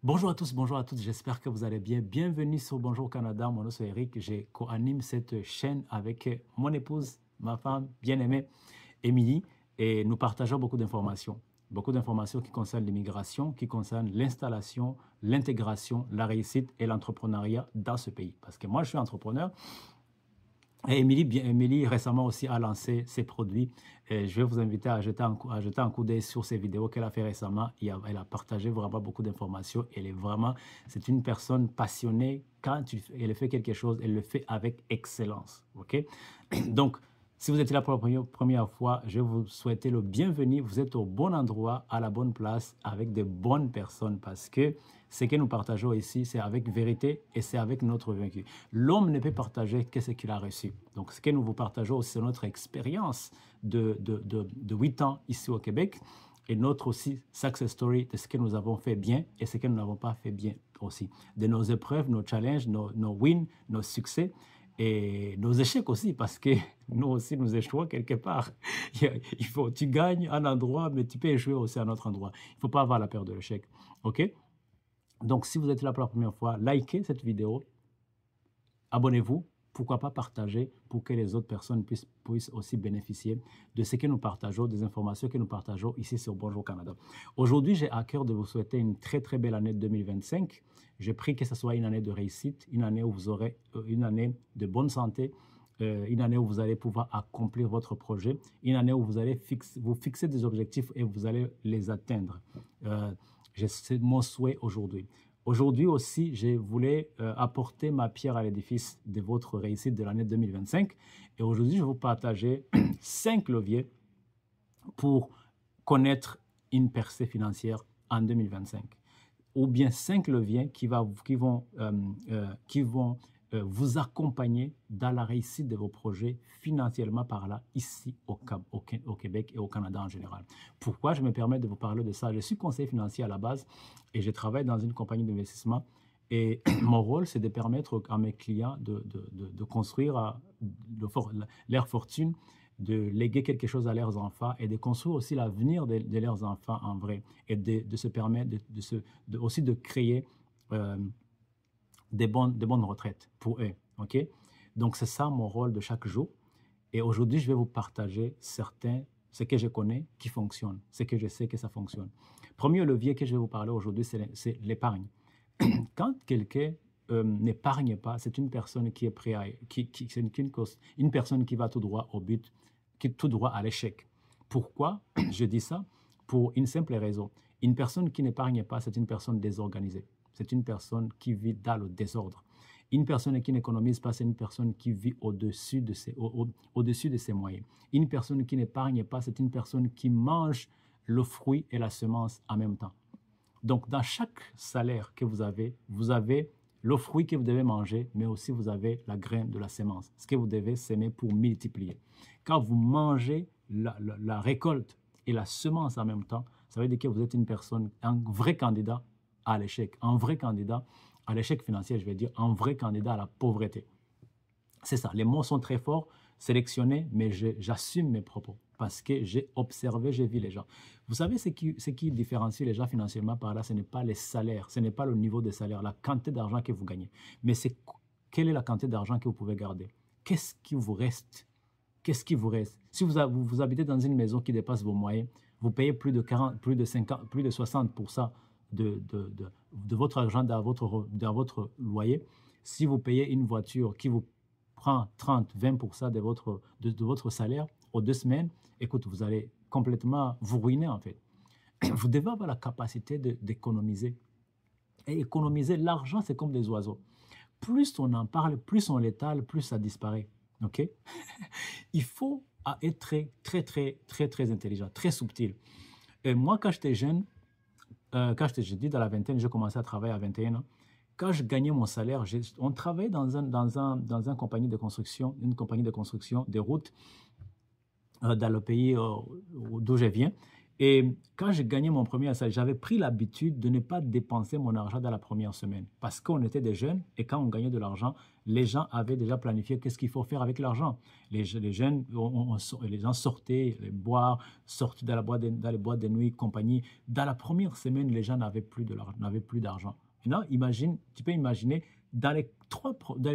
Bonjour à tous, bonjour à toutes, j'espère que vous allez bien. Bienvenue sur Bonjour Canada, mon nom c'est Eric. Je co-anime cette chaîne avec mon épouse, ma femme bien-aimée, Émilie, et nous partageons beaucoup d'informations qui concernent l'immigration, qui concernent l'installation, l'intégration, la réussite et l'entrepreneuriat dans ce pays. Parce que moi, je suis entrepreneur. Et Émilie récemment aussi a lancé ses produits. Et je vais vous inviter à jeter un coup d'œil sur ces vidéos qu'elle a fait récemment. Elle a partagé vraiment beaucoup d'informations. C'est une personne passionnée. Quand elle fait quelque chose, elle le fait avec excellence. OK? Donc, si vous êtes là pour la première fois, je vais vous souhaiter le bienvenu. Vous êtes au bon endroit, à la bonne place, avec de bonnes personnes parce que ce que nous partageons ici, c'est avec vérité et c'est avec notre vaincu. L'homme ne peut partager que ce qu'il a reçu. Donc, ce que nous vous partageons, c'est notre expérience de 8 ans ici au Québec et notre aussi success story de ce que nous avons fait bien et ce que nous n'avons pas fait bien aussi. De nos épreuves, nos challenges, nos wins, nos succès et nos échecs aussi, parce que nous aussi, nous échouons quelque part. Tu gagnes à un endroit, mais tu peux échouer aussi à un autre endroit. Il ne faut pas avoir la peur de l'échec. OK? Donc, si vous êtes là pour la première fois, likez cette vidéo, abonnez-vous, pourquoi pas partager pour que les autres personnes puissent aussi bénéficier de ce que nous partageons, des informations que nous partageons ici sur Bonjour Canada. Aujourd'hui, j'ai à cœur de vous souhaiter une très, très belle année 2025. Je prie que ce soit une année de réussite, une année où vous aurez une année de bonne santé, une année où vous allez pouvoir accomplir votre projet, une année où vous allez vous fixer des objectifs et vous allez les atteindre. C'est mon souhait aujourd'hui. Aujourd'hui aussi, je voulais apporter ma pierre à l'édifice de votre réussite de l'année 2025. Et aujourd'hui, je vais vous partager 5 leviers pour connaître une percée financière en 2025. Ou bien 5 leviers qui vont vous accompagner dans la réussite de vos projets financièrement par là, ici au Québec et au Canada en général. Pourquoi je me permets de vous parler de ça? Je suis conseiller financier à la base et je travaille dans une compagnie d'investissement. Et mon rôle, c'est de permettre à mes clients de construire leur fortune, de léguer quelque chose à leurs enfants et de construire aussi l'avenir de leurs enfants en vrai et de se permettre aussi de créer des bonnes retraites pour eux. OK? Donc, c'est ça mon rôle de chaque jour. Et aujourd'hui, je vais vous partager ce que je connais qui fonctionne, ce que je sais que ça fonctionne. Premier levier que je vais vous parler aujourd'hui, c'est l'épargne. Quand quelqu'un n'épargne pas, c'est une personne qui est prête une personne qui va tout droit au but, qui tout droit à l'échec. Pourquoi je dis ça? Pour une simple raison. Une personne qui n'épargne pas, c'est une personne désorganisée. C'est une personne qui vit dans le désordre. Une personne qui n'économise pas, c'est une personne qui vit au-dessus de ses moyens. Une personne qui n'épargne pas, c'est une personne qui mange le fruit et la semence en même temps. Donc, dans chaque salaire que vous avez le fruit que vous devez manger, mais aussi vous avez la graine de la semence, ce que vous devez s'aimer pour multiplier. Quand vous mangez la récolte et la semence en même temps, ça veut dire que vous êtes une personne, un vrai candidat à l'échec, un vrai candidat à l'échec financier, je vais dire, un vrai candidat à la pauvreté. C'est ça, les mots sont très forts, sélectionnés, mais j'assume mes propos parce que j'ai observé, j'ai vu les gens. Vous savez ce qui différencie les gens financièrement par là, ce n'est pas les salaires, ce n'est pas le niveau de salaire, la quantité d'argent que vous gagnez, mais c'est quelle est la quantité d'argent que vous pouvez garder. Qu'est-ce qui vous reste? Qu'est-ce qui vous reste? Si vous habitez dans une maison qui dépasse vos moyens, vous payez plus de 40, plus de 50, plus de 60% de votre argent dans votre loyer. Si vous payez une voiture qui vous prend 30-20% de votre salaire aux 2 semaines, écoute, vous allez complètement vous ruiner en fait. Vous devez avoir la capacité d'économiser. Et économiser, l'argent, c'est comme des oiseaux. Plus on en parle, plus on l'étale, plus ça disparaît. OK? Il faut être très intelligent, très subtil. Et moi, quand j'étais jeune, j'ai dit dans la vingtaine, j'ai commencé à travailler à 21 ans. Quand je gagnais mon salaire, on travaillait dans une compagnie de construction des routes dans le pays d'où je viens. Et quand j'ai gagné mon premier salaire, j'avais pris l'habitude de ne pas dépenser mon argent dans la première semaine. Parce qu'on était des jeunes et quand on gagnait de l'argent, les gens avaient déjà planifié qu'est-ce qu'il faut faire avec l'argent. Les jeunes, les gens sortaient, boire, sortaient dans les boîtes de nuit, compagnie. Dans la première semaine, les gens n'avaient plus d'argent. Maintenant, tu peux imaginer, dans les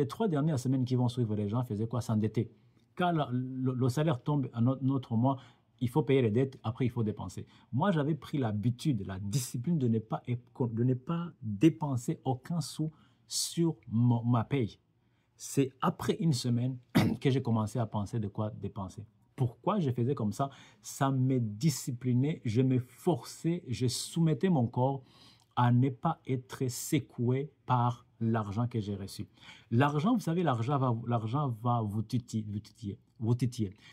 3 dernières semaines qui vont suivre, les gens faisaient quoi? S'endetter. Quand le salaire tombe à notre mois, il faut payer les dettes, après il faut dépenser. Moi, j'avais pris l'habitude, la discipline de ne pas dépenser aucun sou sur ma paye. C'est après une semaine que j'ai commencé à penser de quoi dépenser. Pourquoi je faisais comme ça? Ça me disciplinait, je me forçais, je soumettais mon corps à ne pas être secoué par l'argent que j'ai reçu. L'argent, vous savez, l'argent va vous titiller.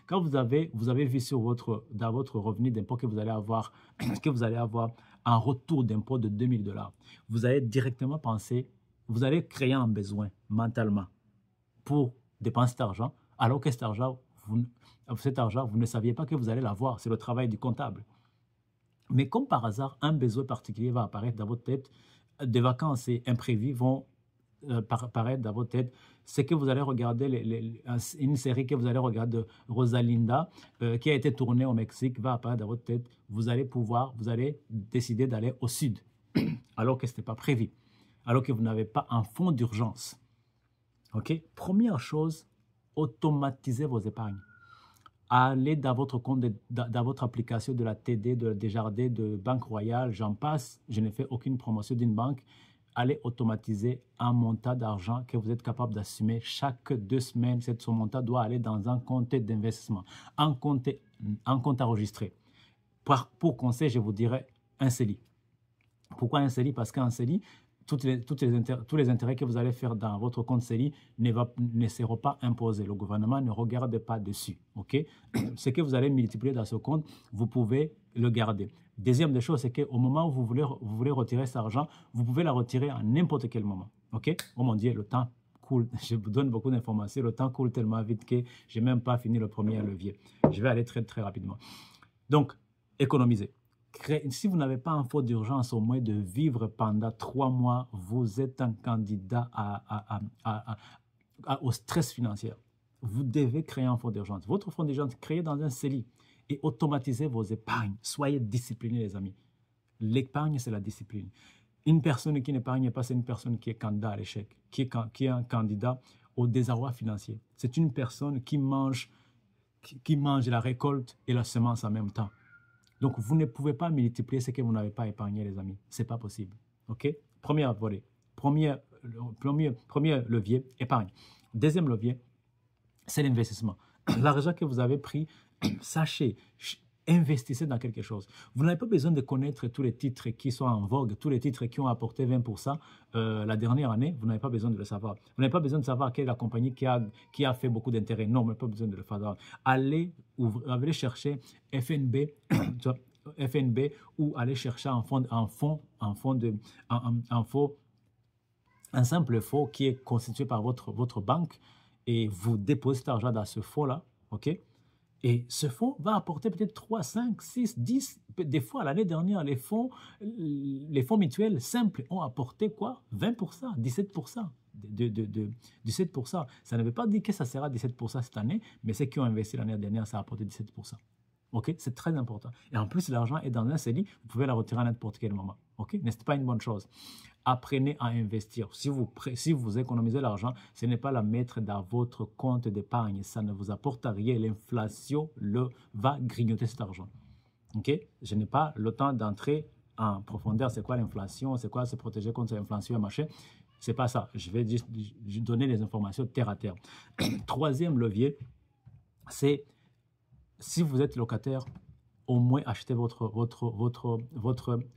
Quand vous avez vu dans votre revenu d'impôt que vous allez avoir, un retour d'impôt de $2000, vous allez directement penser, vous allez créer un besoin mentalement pour dépenser cet argent, alors que cet argent, vous ne saviez pas que vous allez l'avoir. C'est le travail du comptable. Mais comme par hasard, un besoin particulier va apparaître dans votre tête, des vacances imprévues vont apparaître dans votre tête. C'est que vous allez regarder une série que vous allez regarder de Rosalinda qui a été tournée au Mexique va apparaître dans votre tête. Vous allez décider d'aller au sud alors que ce n'était pas prévu, alors que vous n'avez pas un fonds d'urgence. OK? Première chose, automatisez vos épargnes. Allez dans votre compte, dans votre application de la TD, de Desjardins, de Banque Royale, j'en passe. Je n'ai fait aucune promotion d'une banque. Allez automatiser un montant d'argent que vous êtes capable d'assumer chaque 2 semaines. Ce montant doit aller dans un compte d'investissement, un compte enregistré. Pour conseil, je vous dirais un CELI. Pourquoi un CELI? Parce qu'un CELI, tous les intérêts que vous allez faire dans votre compte CELI ne seront pas imposés. Le gouvernement ne regarde pas dessus. Okay? Ce que vous allez multiplier dans ce compte, vous pouvez le garder. Deuxième des choses, c'est qu'au moment où vous voulez retirer cet argent, vous pouvez la retirer à n'importe quel moment. Okay? Oh mon Dieu, le temps coule. Je vous donne beaucoup d'informations. Le temps coule tellement vite que je n'ai même pas fini le premier levier. Je vais aller très, très rapidement. Donc, économisez. Si vous n'avez pas un fonds d'urgence au moins de vivre pendant 3 mois, vous êtes un candidat au stress financier. Vous devez créer un fonds d'urgence. Votre fonds d'urgence, créez dans un CELI et automatisez vos épargnes. Soyez disciplinés, les amis. L'épargne, c'est la discipline. Une personne qui n'épargne pas, c'est une personne qui est candidat à l'échec, qui est un candidat au désarroi financier. C'est une personne qui mange la récolte et la semence en même temps. Donc, vous ne pouvez pas multiplier ce que vous n'avez pas épargné, les amis. Ce n'est pas possible. OK? Premier volet. Premier levier, épargne. Deuxième levier, c'est l'investissement. L'argent que vous avez pris, sachez, investissez dans quelque chose. Vous n'avez pas besoin de connaître tous les titres qui sont en vogue, tous les titres qui ont apporté 20% la dernière année. Vous n'avez pas besoin de le savoir. Vous n'avez pas besoin de savoir quelle est la compagnie qui a fait beaucoup d'intérêt. Non, vous n'avez pas besoin de le savoir. Allez chercher FNB, ou allez chercher un simple fonds qui est constitué par votre banque et vous déposez cet argent dans ce fonds-là, OK? Et ce fonds va apporter peut-être 3, 5, 6, 10, des fois l'année dernière, les fonds mutuels simples ont apporté quoi? 20%, 17%. 17%. Ça ne veut pas dire que ça sera 17% cette année, mais ceux qui ont investi l'année dernière, ça a apporté 17%. OK? C'est très important. Et en plus, l'argent est dans un CELI, vous pouvez la retirer à n'importe quel moment. OK? N'est-ce pas une bonne chose? Apprenez à investir. Si vous économisez l'argent, ce n'est pas la mettre dans votre compte d'épargne. Ça ne vous apporte rien. L'inflation va grignoter cet argent. OK? Je n'ai pas le temps d'entrer en profondeur. C'est quoi l'inflation? C'est quoi se protéger contre l'inflation et machin? C'est pas ça. Je vais juste donner les informations terre à terre. Troisième levier, c'est si vous êtes locataire, au moins achetez votre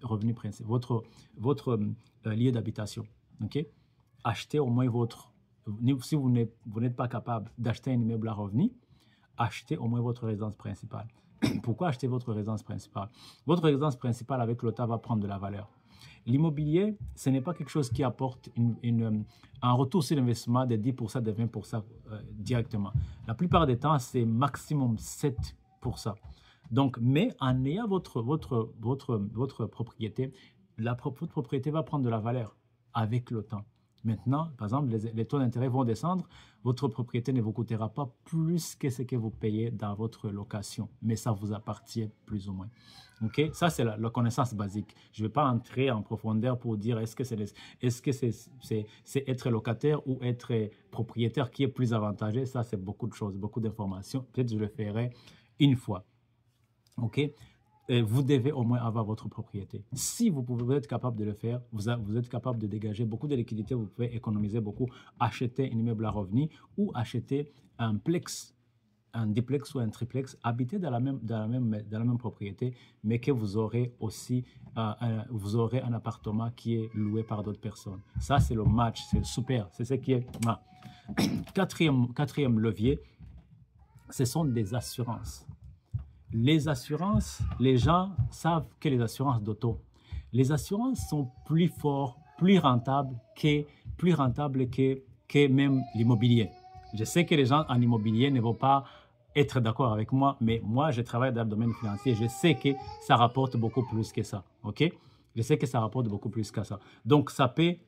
revenu principal, votre lieu d'habitation. OK? Achetez au moins si vous n'êtes pas capable d'acheter un immeuble à revenu, achetez au moins votre résidence principale. Pourquoi acheter votre résidence principale? Votre résidence principale avec le temps va prendre de la valeur. L'immobilier, ce n'est pas quelque chose qui apporte un retour sur l'investissement de 10%, de 20% directement. La plupart des temps, c'est maximum 7%. Donc, mais en ayant votre propriété, votre propriété va prendre de la valeur avec le temps. Maintenant, par exemple, les taux d'intérêt vont descendre, votre propriété ne vous coûtera pas plus que ce que vous payez dans votre location, mais ça vous appartient plus ou moins. OK? Ça, c'est la connaissance basique. Je ne vais pas entrer en profondeur pour dire est-ce que c'est être locataire ou être propriétaire qui est plus avantageux. Ça, c'est beaucoup de choses, beaucoup d'informations. Peut-être que je le ferai une fois. OK? Et vous devez au moins avoir votre propriété. Si vous êtes capable de le faire, vous êtes capable de dégager beaucoup de liquidités, vous pouvez économiser beaucoup, acheter un immeuble à revenu ou acheter un duplex ou un triplex, habiter dans la même propriété, mais que vous aurez aussi vous aurez un appartement qui est loué par d'autres personnes. Ça, c'est le match, c'est super, c'est ce qui est... Quatrième levier, ce sont des assurances. Les assurances, les gens savent que les assurances d'auto, les assurances sont plus fortes, plus rentables que même l'immobilier. Je sais que les gens en immobilier ne vont pas être d'accord avec moi, mais moi, je travaille dans le domaine financier. Je sais que ça rapporte beaucoup plus que ça. OK? Je sais que ça rapporte beaucoup plus que ça. Donc, ça paie,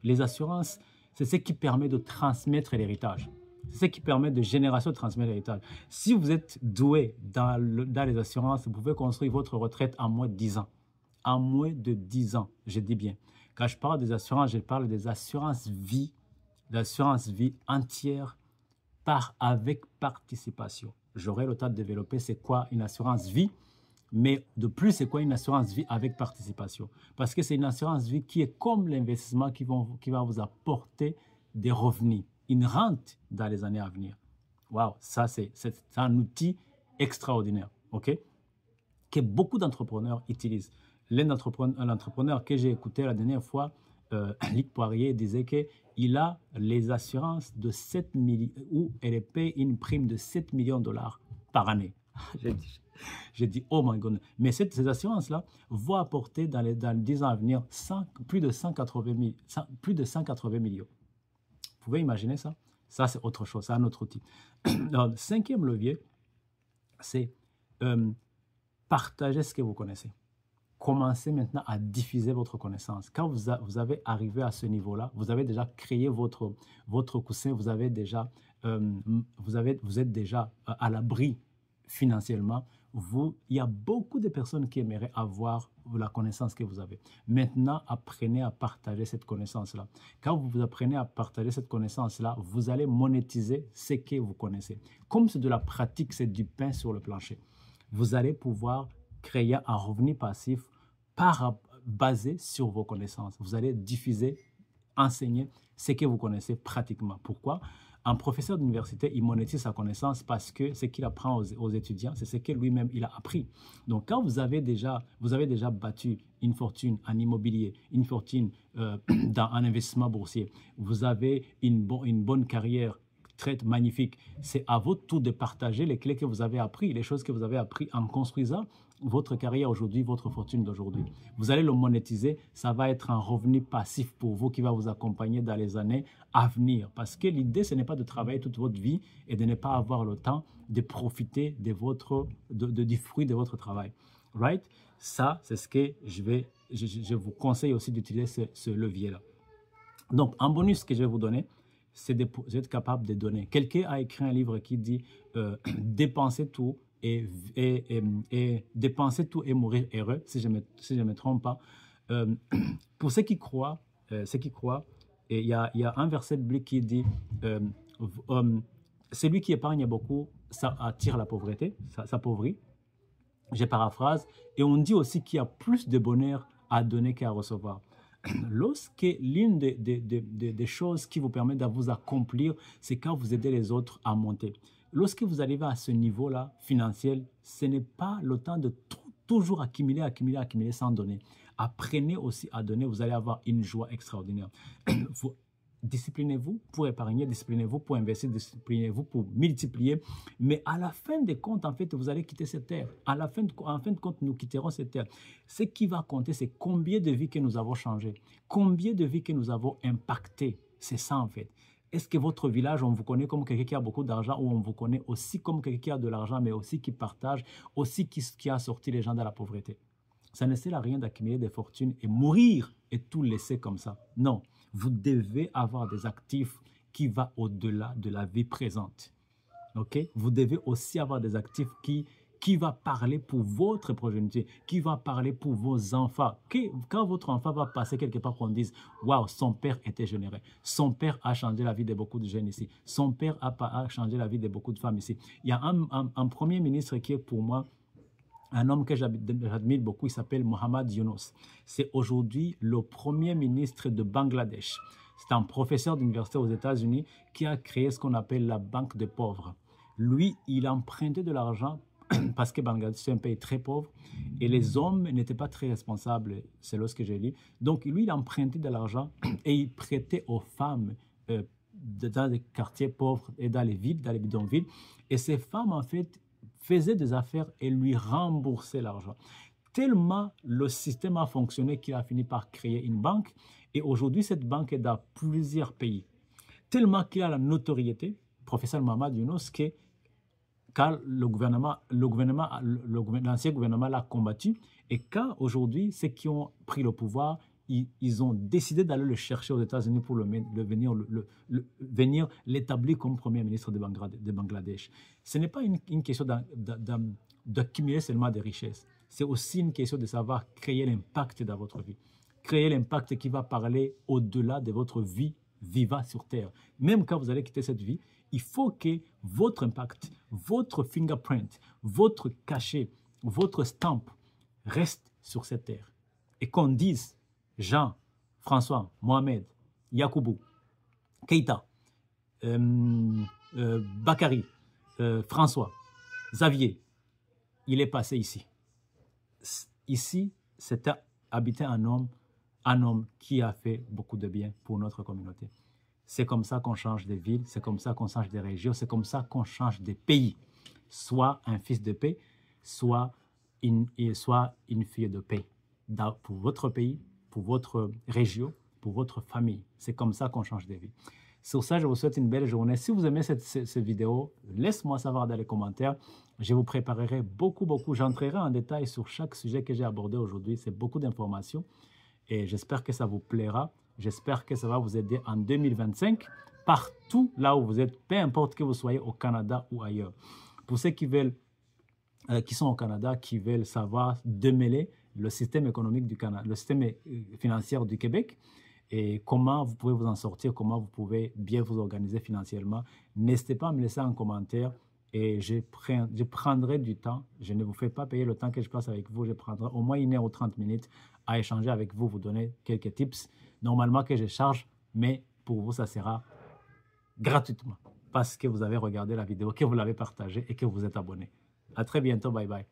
les assurances, c'est ce qui permet de transmettre l'héritage. C'est ce qui permet de génération de transmettre l'héritage. Si vous êtes doué dans les assurances, vous pouvez construire votre retraite en moins de 10 ans. En moins de 10 ans, je dis bien. Quand je parle des assurances, je parle des assurances vie entière avec participation. J'aurai le temps de développer c'est quoi une assurance vie, mais de plus, c'est quoi une assurance vie avec participation? Parce que c'est une assurance vie qui est comme l'investissement qui va vous apporter des revenus, une rente dans les années à venir. Waouh, ça c'est un outil extraordinaire, ok? Que beaucoup d'entrepreneurs utilisent. L'entrepreneur que j'ai écouté la dernière fois, Luc Poirier, disait qu'il a les assurances de 7 millions, où elle paye une prime de 7 millions de dollars par année. J'ai dit, oh my God. Mais ces assurances-là vont apporter dans les 10 ans à venir plus de 180 millions. Vous pouvez imaginer ça? Ça, c'est autre chose, c'est un autre outil. Alors, le cinquième levier, c'est partager ce que vous connaissez. Commencez maintenant à diffuser votre connaissance. Quand vous avez arrivé à ce niveau-là, vous avez déjà créé votre coussin, vous êtes déjà à l'abri financièrement. Il y a beaucoup de personnes qui aimeraient avoir la connaissance que vous avez. Maintenant, apprenez à partager cette connaissance-là. Quand vous apprenez à partager cette connaissance-là, vous allez monétiser ce que vous connaissez. Comme c'est de la pratique, c'est du pain sur le plancher. Vous allez pouvoir créer un revenu passif basé sur vos connaissances. Vous allez diffuser, enseigner ce que vous connaissez pratiquement. Pourquoi? Un professeur d'université, il monétise sa connaissance parce que ce qu'il apprend aux étudiants, c'est ce que lui-même il a appris. Donc, quand vous avez déjà battu une fortune en immobilier, une fortune dans un investissement boursier, vous avez une bonne carrière très magnifique, c'est à votre tour de partager les clés que vous avez appris, les choses que vous avez appris en construisant votre carrière aujourd'hui, votre fortune d'aujourd'hui. Vous allez le monétiser, ça va être un revenu passif pour vous qui va vous accompagner dans les années à venir. Parce que l'idée, ce n'est pas de travailler toute votre vie et de ne pas avoir le temps de profiter du fruit de votre travail. Right? Ça, c'est ce que je vous conseille aussi d'utiliser ce levier-là. Donc, en bonus que je vais vous donner, c'est d'être capable de donner. Quelqu'un a écrit un livre qui dit dépenser tout et dépenser tout et mourir heureux, si je me trompe pas. Pour ceux qui croient, il y a un verset biblique qui dit celui qui épargne beaucoup, ça attire la pauvreté, ça s'appauvrit. Je paraphrase. Et on dit aussi qu'il y a plus de bonheur à donner qu'à recevoir. Lorsque l'une des choses qui vous permet de vous accomplir, c'est quand vous aidez les autres à monter. Lorsque vous arrivez à ce niveau-là financier, ce n'est pas le temps de toujours accumuler sans donner. Apprenez aussi à donner, vous allez avoir une joie extraordinaire. Disciplinez-vous pour épargner, disciplinez-vous pour investir, disciplinez-vous pour multiplier. Mais à la fin des comptes, en fait, vous allez quitter cette terre. En fin de compte, nous quitterons cette terre. Ce qui va compter, c'est combien de vies que nous avons changées, combien de vies que nous avons impactées. C'est ça, en fait. Est-ce que votre village, on vous connaît comme quelqu'un qui a beaucoup d'argent ou on vous connaît aussi comme quelqu'un qui a de l'argent, mais aussi qui partage, aussi qui a sorti les gens de la pauvreté? Ça ne sert à rien d'accumuler des fortunes et mourir et tout laisser comme ça. Non, vous devez avoir des actifs qui vont au-delà de la vie présente. Okay? Vous devez aussi avoir des actifs qui va parler pour votre progéniture, qui va parler pour vos enfants. Quand votre enfant va passer quelque part, qu'on dise « Waouh, son père était généreux. Son père a changé la vie de beaucoup de jeunes ici. Son père a changé la vie de beaucoup de femmes ici. » Il y a un premier ministre qui est pour moi un homme que j'admire beaucoup, il s'appelle Mohamed Yunus. C'est aujourd'hui le premier ministre de Bangladesh. C'est un professeur d'université aux États-Unis qui a créé ce qu'on appelle la banque des pauvres. Lui, il a emprunté de l'argent parce que Bangladesh est un pays très pauvre et les hommes n'étaient pas très responsables, c'est ce que j'ai lu. Donc, lui, il a emprunté de l'argent et il prêtait aux femmes dans les quartiers pauvres et dans les villes, dans les bidonvilles. Et ces femmes, en fait, faisaient des affaires et lui remboursaient l'argent. Tellement le système a fonctionné qu'il a fini par créer une banque. Et aujourd'hui, cette banque est dans plusieurs pays. Tellement qu'il a la notoriété, professeur Mohamed Yunus, que quand l'ancien gouvernement l'a combattu, et quand aujourd'hui, ceux qui ont pris le pouvoir, ils ont décidé d'aller le chercher aux États-Unis pour venir l'établir comme premier ministre de Bangladesh. Ce n'est pas une question d'accumuler seulement des richesses. C'est aussi une question de savoir créer l'impact dans votre vie. Créer l'impact qui va parler au-delà de votre vie vivant sur Terre. Même quand vous allez quitter cette vie, il faut que votre impact, votre fingerprint, votre cachet, votre stamp reste sur cette terre. Et qu'on dise Jean, François, Mohamed, Yacoubou, Keïta, Bakary, François, Xavier, il est passé ici. Ici, c'était habité un homme qui a fait beaucoup de bien pour notre communauté. C'est comme ça qu'on change des villes, c'est comme ça qu'on change des régions, c'est comme ça qu'on change des pays. Soit un fils de paix, soit une fille de paix. Pour votre pays, pour votre région, pour votre famille. C'est comme ça qu'on change des vies. Sur ça, je vous souhaite une belle journée. Si vous aimez cette vidéo, laisse-moi savoir dans les commentaires. Je vous préparerai beaucoup. J'entrerai en détail sur chaque sujet que j'ai abordé aujourd'hui. C'est beaucoup d'informations et j'espère que ça vous plaira. J'espère que ça va vous aider en 2025, partout là où vous êtes, peu importe que vous soyez au Canada ou ailleurs. Pour ceux qui sont au Canada, qui veulent savoir démêler le système économique du Canada, le système financier du Québec et comment vous pouvez vous en sortir, comment vous pouvez bien vous organiser financièrement, n'hésitez pas à me laisser un commentaire et je prendrai du temps. Je ne vous fais pas payer le temps que je passe avec vous. Je prendrai au moins 1 heure ou 30 minutes à échanger avec vous, vous donner quelques tips. Normalement que je charge, mais pour vous, ça sera gratuitement parce que vous avez regardé la vidéo, que vous l'avez partagée et que vous êtes abonné. À très bientôt. Bye bye.